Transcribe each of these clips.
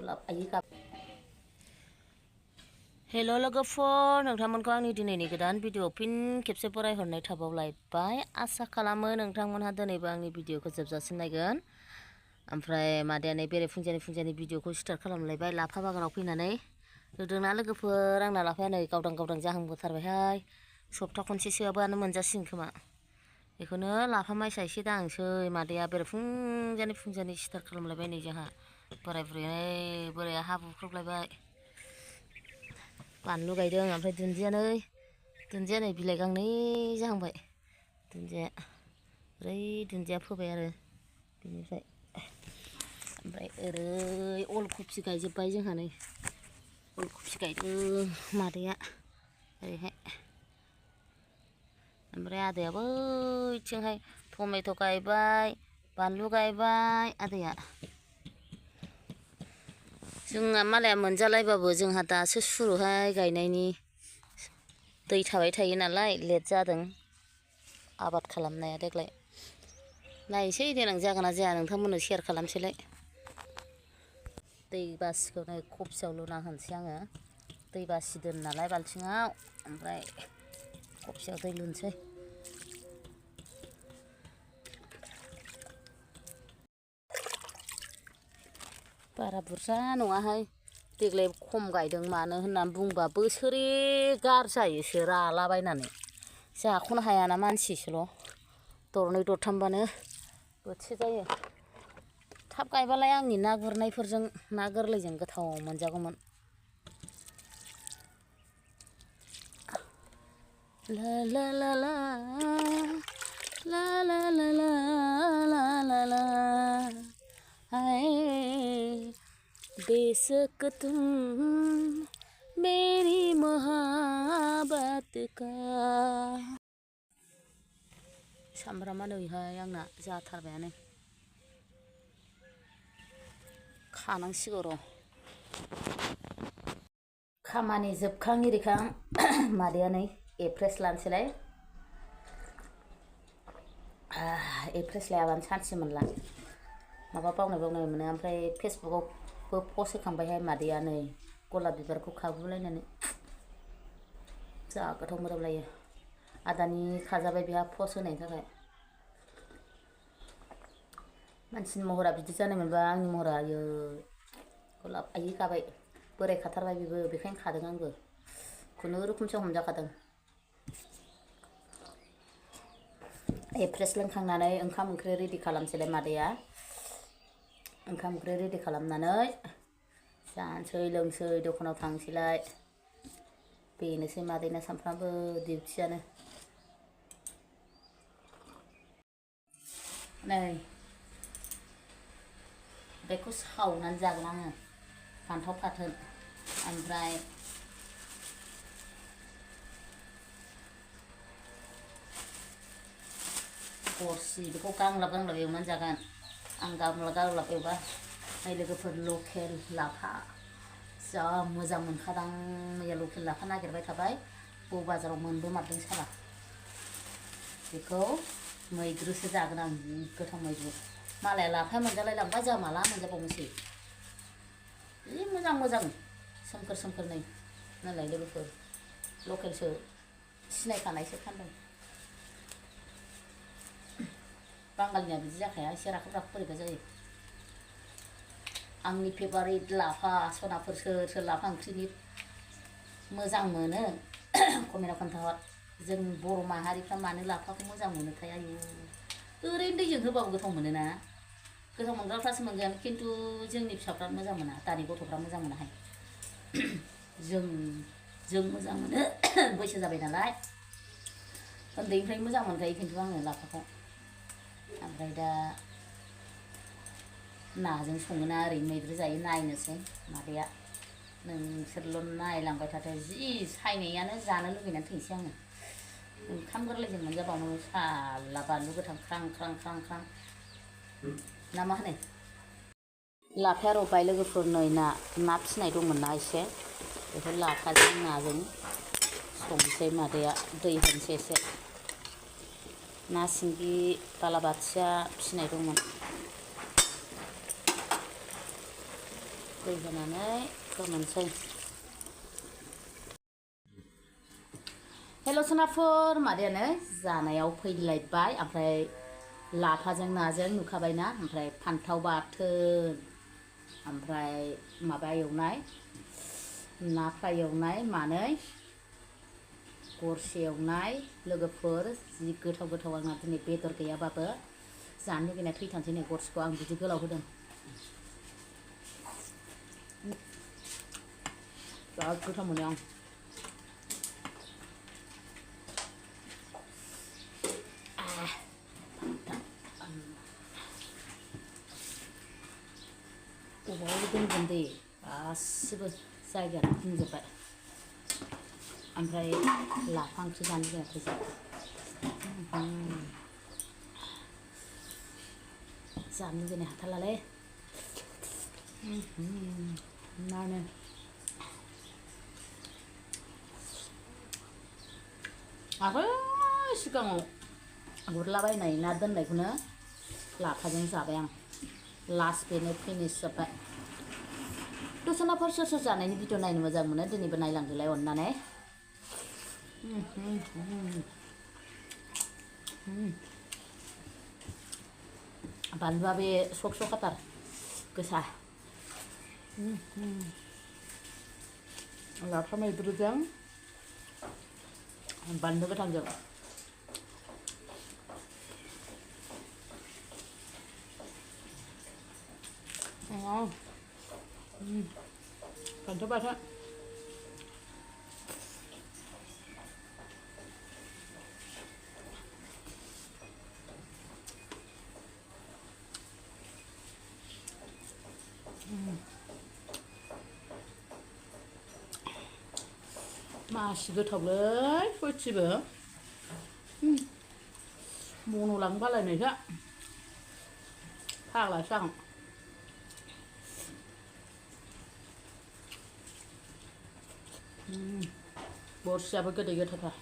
गलाब आयि गाब हेल' लोगोफोर नोंथांमोनखौ आंनि दिनैनि गोदान भिडिअ फिन खेबसे बरायहरनाय थाबावलायबाय आसा खालामो नोंथांमोनहा दिनैबो आंनि भिडिअखौ जोबजासिम नायगोन ओमफ्राय मादैयानै बेरे फुंजानि भिडिअखौ स्टार्ट खालामलायबाय लाफा बागानाव फैनानै नुदोंना लोगोफोर आंना लाफाया नै गावदां जाहांबोथारबायहाय सप्ता खनसेसोआबोआनो मोनजासिगोन खोमा बेखौनो लाफा माइसा एसे दांसै मादैया बेरे फुंजानि स्टार्ट खालामलायबाय नै जोंहा बोराय बोराया हा बुख्रुबलायबाय बानलु गायदों ओमफ्राय दुन्दिया नै बिलाइ गांनै जाहांबाय दुन्दिया ओरै दुन्दिया फोबाय आरो बिनिफ्राय ओमफ्राय ओरै अलकबि गायजोब्बाय जोंहा नै अलकबि गायदों मादैया ओरैहाय ओमफ्राय आदाया बैथिंहाय टमेट' गायबाय बानलु गायबाय आदाया जोंहा मालाया मोनजालायबाबो जोंहा दासो सुरुहाय गायनायनि दै थाबाय थायो नालाय लेट जादों आबाद खालामनाया देग्लाय नायनोसै देनां जागोन ना जाया नोंथांमोननो शेयार खालामसैलाय दै बासिखौ नै खबसेयाव लुना होनोसै आङो दै बासि दोन नालाय बाल्थिङाव ओमफ्राय खबसेयाव दै लुनोसै बारा बुरजा नङाहाय देग्लाय खम गायदों मानो होननानै बुंबा बोसोरे गारजायोसो रालाबायनानै जाख'नो हायाना मानसिसोल' दरनै दरथामबानो बोथिसे जायो थाब गायबालाय आंनि ना गुरनायफोरजों ना गोरलैजों गोथाव मोनजागौमोन ला ला ला ला ला ला ला ला ला ला हाय बेशक तुम मेरी मोहब्बत का सामब्रामा नैहाय आंना जाथारबायानो खानांसिगौ र' खामानि जोबखां इरिखां मादैया नै एप्रेस लानोसैलाय एप्रेस लायाबानो सानसे मोनला माबा बावनाय मोनो ओमफ्राय फेसबुकआवबो पस्ट होखांबायहाय मादैया नै गलाब बिबारखौ खागुलायनानै जा गोथाव मोदोमलायो आदानि खाजाबाय बेहा पस्ट होनायनि थाखाय मानसिनि महरा बिदि जानाय मोनबा आंनि महरा आयै गलाब आयि गाबाय बोराय खाथारबाय बेबो बेखायनो खादों आंबो खुनुरुखुमसो हमजाखादों एप्रेस लोंखांनानै ओंखाम ओंख्रि रेडि खालामसैलाय मादैया ओंखाम ओंख्रि रेडि खालामनानै जानोसै लोंसै दखानाव थांसैलाय बेनोसै मादैना सानफ्रामबो डिउटियानो नै बेखौ सावनानै जागोन आङो फान्थाव बाथोन ओमफ्राय गरसि बेखौ गांलाब एवनानै जागोन आं गांलाब एवबा नै लोगोफोर लकेल लाफा जा मोजां मोनखादां मैया लकेल लाफा नागिरबाय थाबाय बबे बाजाराव मोनबोमारदों साला बेखौ मैद्रुसो जागोन आं जि गोथाव मैद्रु मालाया लाफाया मोनजालाय लांबा जोंहा माला मोनजाबावनोसै जि मोजां सोमखोर नै नालाय लोगोफोर लकेलसो सिनायखानायसो फानदों बांगालनिया बिदि जाखाया एसे राखाब बोरैबा जायो आंनि फेभारिट लाफा सनाफोर सोर लाफा ओंख्रिनि मोजां मोनो कमेन्टआव खोन्थाहर जों बर' माहारिफ्रा मानो लाफाखौ मोजां मोनोथाय आयु ओरैनो दैजों होबाबो गोथाव मोनोना गोथाव मोनग्राफ्रासो मोनगोन खिन्थु जोंनि फिसाफ्रा मोजां मोना दानि गथ'फ्रा मोजां मोनाहाय जों मोजां मोनो बैसो जाबाय नालाय उन्दैनिफ्राय मोजां मोनखायो खिन्थु आङो लाफाखौ ओमफ्राय दा नाजों सङोना ओरैनो मैद्रु जायो नायनोसै मादैया नोंसोरल' नायलांबाय थादो जि सायनायानो जानो लुगैनानै थैनोसै आङो ओंखाम गोरलैजों मोनजाबावनो साला बानलु गोथां ख्रां ना मा होनो लाफाया रबबाय लोगोफोर नै ना फिसिनाय दंमोन ना एसे बेखौ लाफाजों नाजों संसै मादैया दै होनोसै एसे ना सिंगि बालाबाथिया फिसिनाय दंमोन दै होनानै फोमोनसै। हेल' सोनाफोर, मादैयानो जानायाव फैलायबाय। ओमफ्राय लाफाजों नाजों नुखाबायना, ओमफ्राय फान्थाव बाथोन, ओमफ्राय माबा एवनाय, ना फ्राय एवनाय मानै, गरसे एवनाय। लोगोफोर जि गोथाव गोथाव आंना दिनै बेदर गैयाबाबो जानो लुगैनाय थैथारसै नै गरसेखौ आं बिदि गोलाव होदों। बिराद गोथाव मोनो आं। अबाव दोनगोन दे, गासिबो जायगायानो बुंजोब्बाय। ओमफ्राय लाफा ओंख्रि जानो लुगैनाय फैसा जानो लुगैनाय हाथारलालै। नानो आगोल सिगाङाव गुरलाबायनाय ना दोननायखौनो लाफाजों जाबाय आं। लास्ट बेनो फिनिश जोब्बाय। दसनाफोर सोर सोर जानायनि भिडिअ नायनो मोजां मोनो दिनैबो नायलांदोलाय अननानै। बानलुआ बे सक सकाथार गोसा। लाफा मैद्रुजों बानलु गोथांजों फान्थाव बाथोन। मासि गोथावलै सयथिबो। मन' लांनो बालायनायसो फाग्लासो आं। गरसेयाबो गोदै गोथावथार।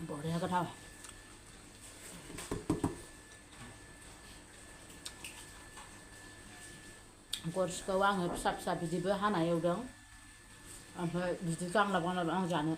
बरिया गोथाव। गरसेखौ आङो फिसा फिसा बिदिबो हाना एवदों, ओमफ्राय बिदि गांलाब गांलाब आं जानो।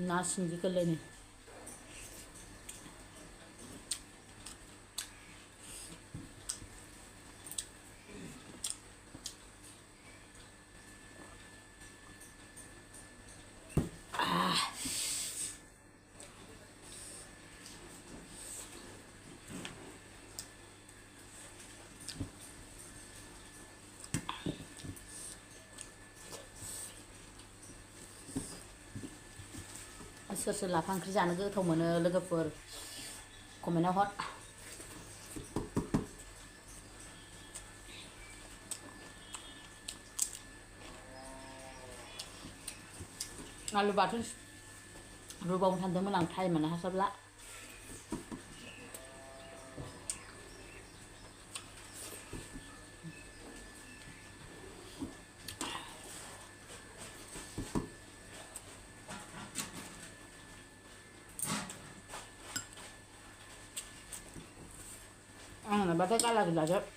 ना सिंगि गोरलैनि सोर सोर लाफा ओंख्रि जानो गोथाव मोनो लोगोफोर कमेन्टआव हर। आलु बाथोन रुबावनो सानदोंमोन आं, टाइमानो हास्लाबला। आंनाबाथाय गाला गिलाजोब।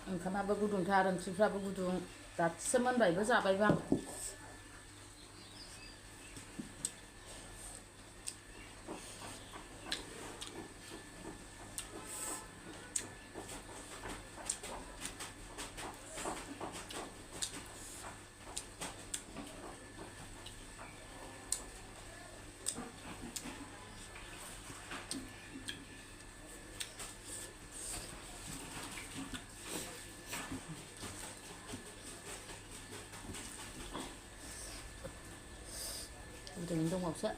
ओंखामाबो गुदुंथार ओंख्रिफ्राबो गुदुं दासो मोनबायबो जाबायबो आं गुदुङैनो दंबावसो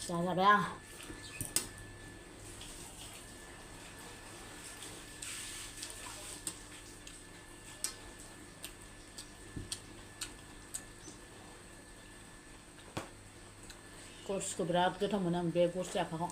जाजाबाय आं गरसिखौ बिराद गोथाव मोनो आं बे गरसि हाखाखौ